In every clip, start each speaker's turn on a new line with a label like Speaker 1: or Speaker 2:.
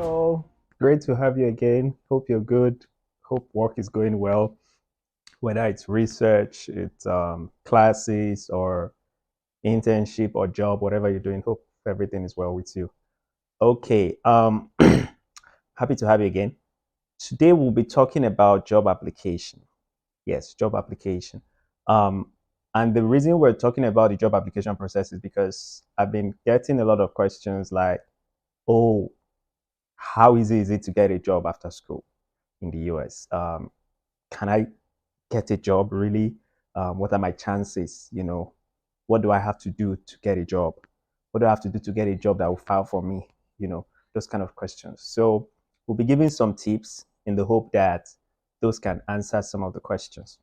Speaker 1: Hello, great to have you again. Hope you're good. Hope work is going well, whether it's research, it's classes, or internship or job, whatever you're doing. Hope everything is well with you. Okay, happy to have you again. Today we'll be talking about job application. Yes, job application. Um, and the reason we're talking about the job application process is because I've been getting a lot of questions like, oh, how easy is it to get a job after school in the US? Can I get a job really? What are my chances? What do I have to do to get a job? What do I have to do to get a job that will file for me? Those kind of questions. So we'll be giving some tips in the hope that those can answer some of the questions.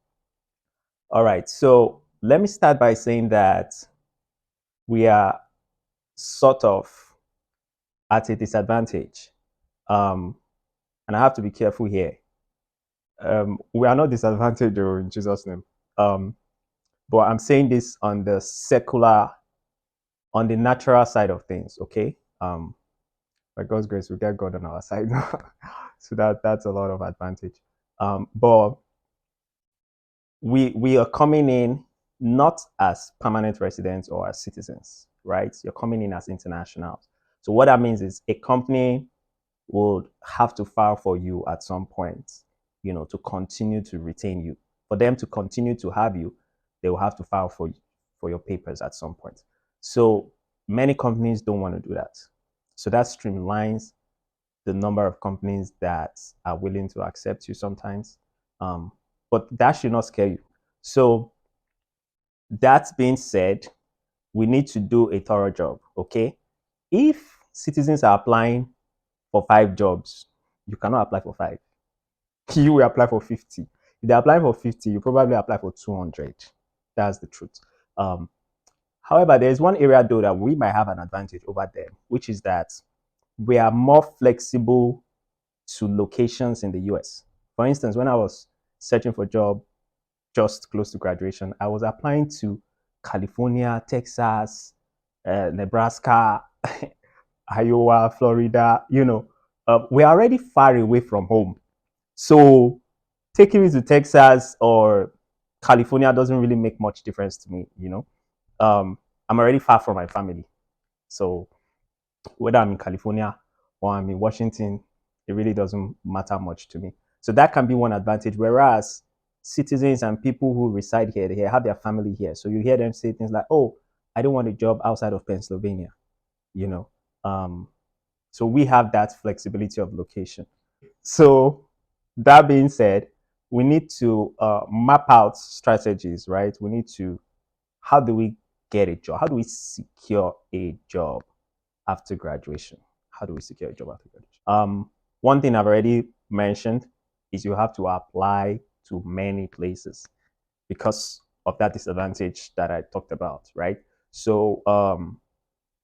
Speaker 1: All right. So let me start by saying that we are sort of at a disadvantage. Um, and I have to be careful here. We are not disadvantaged though, in Jesus' name. Um, but I'm saying this on the secular, on the natural side of things. Okay. By God's grace, we get God on our side, so that's a lot of advantage. But we are coming in not as permanent residents or as citizens, right? You're coming in as internationals. So what that means is a company would have to file for you at some point, to continue to retain you. For them to continue to have you, they will have to file for your papers at some point. So many companies don't want to do that. So that streamlines the number of companies that are willing to accept you sometimes. Um, but that should not scare you. So that being said, we need to do a thorough job. Okay. If citizens are applying for 5 jobs, you cannot apply for five. You will apply for 50. If they apply for 50, you probably apply for 200. That's the truth. Um, However, there is one area though that we might have an advantage over them, which is that we are more flexible to locations in the US. For instance, when I was searching for a job just close to graduation, I was applying to California, Texas, Nebraska, Iowa, Florida. We're already far away from home. So taking me to Texas or California doesn't really make much difference to me. I'm already far from my family. So whether I'm in California or I'm in Washington, it really doesn't matter much to me. So that can be one advantage. Whereas citizens and people who reside here, they have their family here. So you hear them say things like, oh, I don't want a job outside of Pennsylvania, you know. Um, so we have that flexibility of location. So that being said, we need to map out strategies, right? We need to, how do we get a job? How do we secure a job after graduation? How do we secure a job after graduation? One thing I've already mentioned is you have to apply to many places because of that disadvantage that I talked about, right? So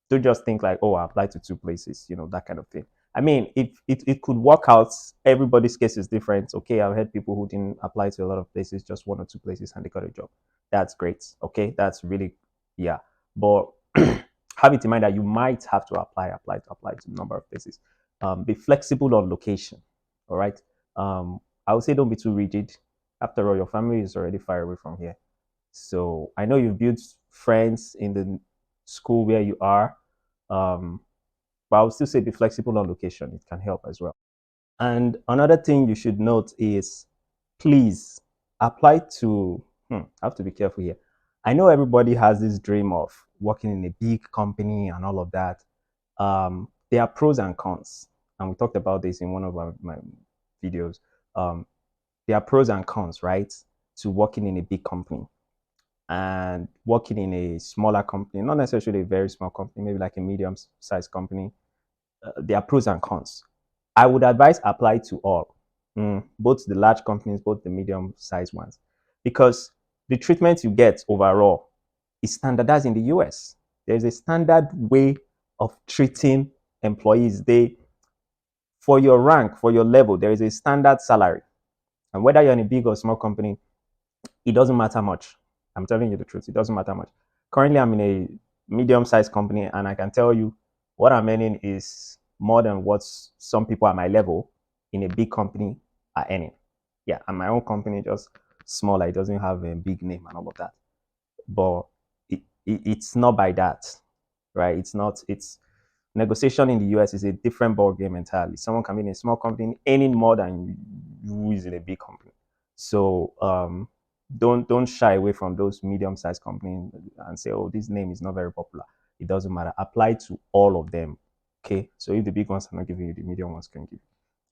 Speaker 1: don't just think like, oh, I applied to 2 places, that kind of thing. I mean, it could work out. Everybody's case is different. Okay, I've heard people who didn't apply to a lot of places, just 1 or 2 places, and they got a job. That's great. Okay, that's really, yeah. But have it in mind that you might have to apply to a number of places. Be flexible on location. All right. I would say don't be too rigid. After all, your family is already far away from here. So I know you've built friends in the school where you are, um, but I would still say be flexible on location. It can help as well. And another thing you should note is please apply to, I have to be careful here. I know everybody has this dream of working in a big company and all of that. There are pros and cons, and we talked about this in one of my videos. Um, there are pros and cons, right, to working in a big company and working in a smaller company, not necessarily a very small company, maybe like a medium sized company. There are pros and cons. I would advise apply to all, both the large companies, both the medium sized ones, because the treatment you get overall is standardized in the US. There's a standard way of treating employees. For your rank, for your level, there is a standard salary. And whether you're in a big or small company, it doesn't matter much. I'm telling you the truth. It doesn't matter much. Currently, I'm in a medium sized company, and I can tell you what I'm earning is more than what some people at my level in a big company are earning. Yeah, and my own company just small, like, it doesn't have a big name and all of that. But it's not by that, right? It's not. It's negotiation in the US is a different ball game entirely. Someone can be in a small company earning more than you is in a big company. So don't shy away from those medium-sized companies and say, oh, this name is not very popular. It doesn't matter. Apply to all of them. Okay. So if the big ones are not giving you, the medium ones can give you.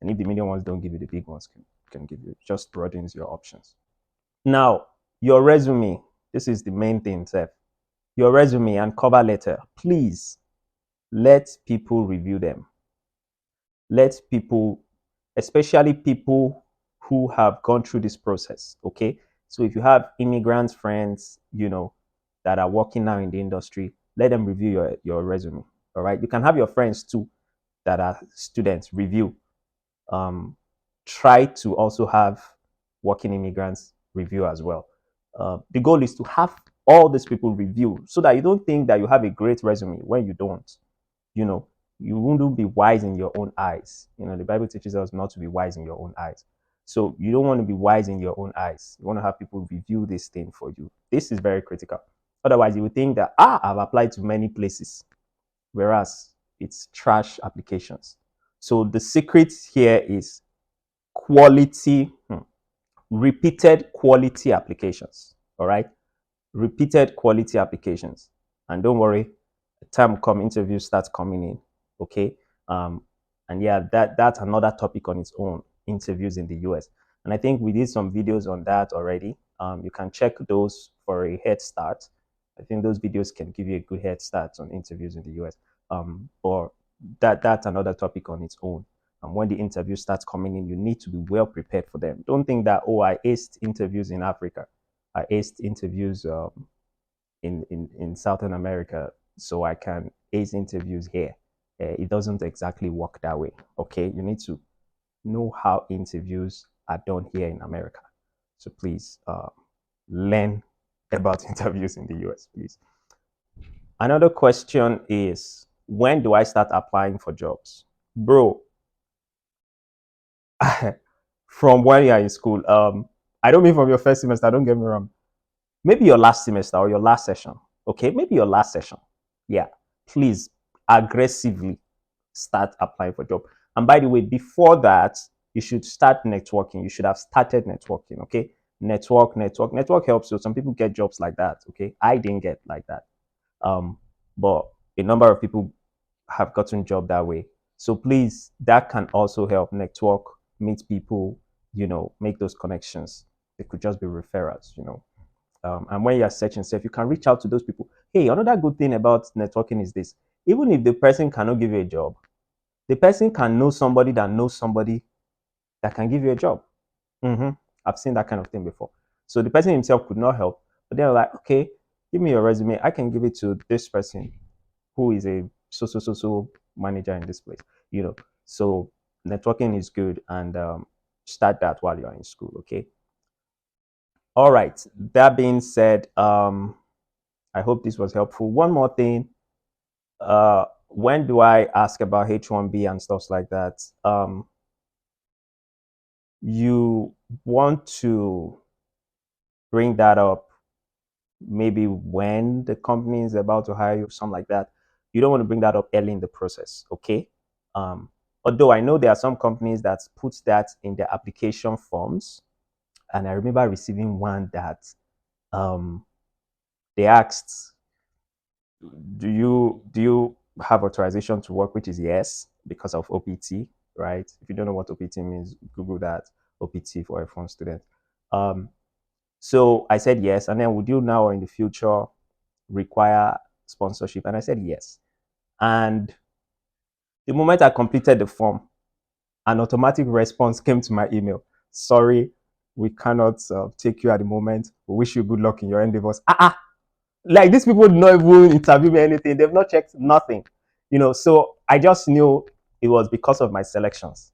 Speaker 1: And if the medium ones don't give you, the big ones can give you. It just broadens your options. Now, your resume. This is the main thing, Seth. Your resume and cover letter. Please let people review them. Let people, especially people who have gone through this process, okay? So if you have immigrant friends, that are working now in the industry, let them review your resume, all right? You can have your friends too that are students review. Try to also have working immigrants review as well. The goal is to have all these people review so that you don't think that you have a great resume when you don't. You know, you wouldn't be wise in your own eyes. The Bible teaches us not to be wise in your own eyes. So you don't want to be wise in your own eyes. You want to have people review this thing for you. This is very critical. Otherwise, you would think that, I've applied to many places, whereas it's trash applications. So the secret here is quality, repeated quality applications. All right, repeated quality applications, and don't worry, the time come, interviews start coming in. Okay, and yeah, that's another topic on its own. Interviews in the US, and I think we did some videos on that already. You can check those for a head start. I think those videos can give you a good head start on interviews in the US. Or that's another topic on its own. And when the interview starts coming in, you need to be well prepared for them. Don't think that, oh, I aced interviews in Africa, I aced interviews in Southern America, so I can ace interviews here. It doesn't exactly work that way. Okay, you need to know how interviews are done here in America. So please learn about interviews in the US, please. Another question is, when do I start applying for jobs? Bro, from when you are in school, I don't mean from your first semester, don't get me wrong. Maybe your last semester or your last session. Okay, maybe your last session. Yeah, please aggressively start applying for job. And by the way, before that, you should start networking. You should have started networking. Okay, network helps you. Some people get jobs like that. Okay, I didn't get like that, but a number of people have gotten job that way. So please, that can also help. Network, meet people, make those connections. It could just be referrals. And when you're searching stuff, you can reach out to those people. Hey, another good thing about networking is this: even if the person cannot give you a job, the person can know somebody that knows somebody that can give you a job. Mm-hmm. I've seen that kind of thing before. So the person himself could not help, but they're like, okay, give me your resume. I can give it to this person who is a so manager in this place. So networking is good, and start that while you're in school. Okay. All right. That being said, I hope this was helpful. One more thing. When do I ask about H1B and stuff like that? You want to bring that up maybe when the company is about to hire you, something like that. You don't want to bring that up early in the process, okay? Although I know there are some companies that put that in their application forms, and I remember receiving one that they asked, do you have authorization to work, which is yes, because of OPT, right? If you don't know what OPT means, Google that. OPT for a foreign student. So I said yes, and then would you now or in the future require sponsorship? And I said yes. And the moment I completed the form, an automatic response came to my email. Sorry, we cannot take you at the moment. We wish you good luck in your endeavors. Like, these people did not even interview me anything. They've not checked nothing. So I just knew it was because of my selections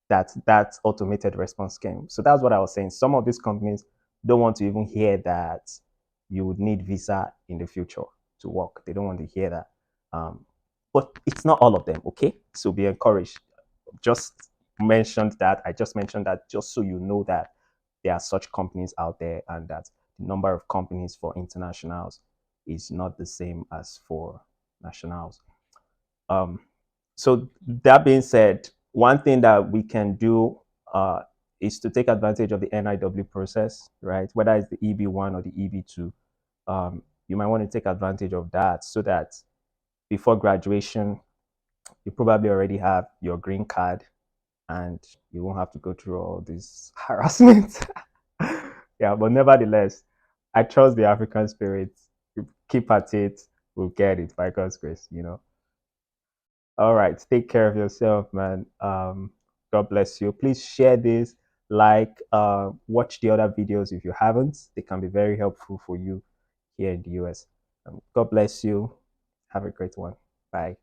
Speaker 1: that automated response came. So that's what I was saying. Some of these companies don't want to even hear that you would need visa in the future to work. They don't want to hear that. but it's not all of them. Okay, so be encouraged. Just mentioned that. I just mentioned that just so you know that there are such companies out there, and that the number of companies for internationals is not the same as for nationals. Um, so that being said, one thing that we can do is to take advantage of the NIW process, right? Whether it's the EB1 or the EB2, you might want to take advantage of that so that before graduation, you probably already have your green card and you won't have to go through all this harassment. Yeah, but nevertheless, I trust the African spirit. Keep at it. We'll get it by God's grace. All right. Take care of yourself, man. God bless you. Please share this, watch the other videos if you haven't. They can be very helpful for you here in the US. God bless you. Have a great one. Bye.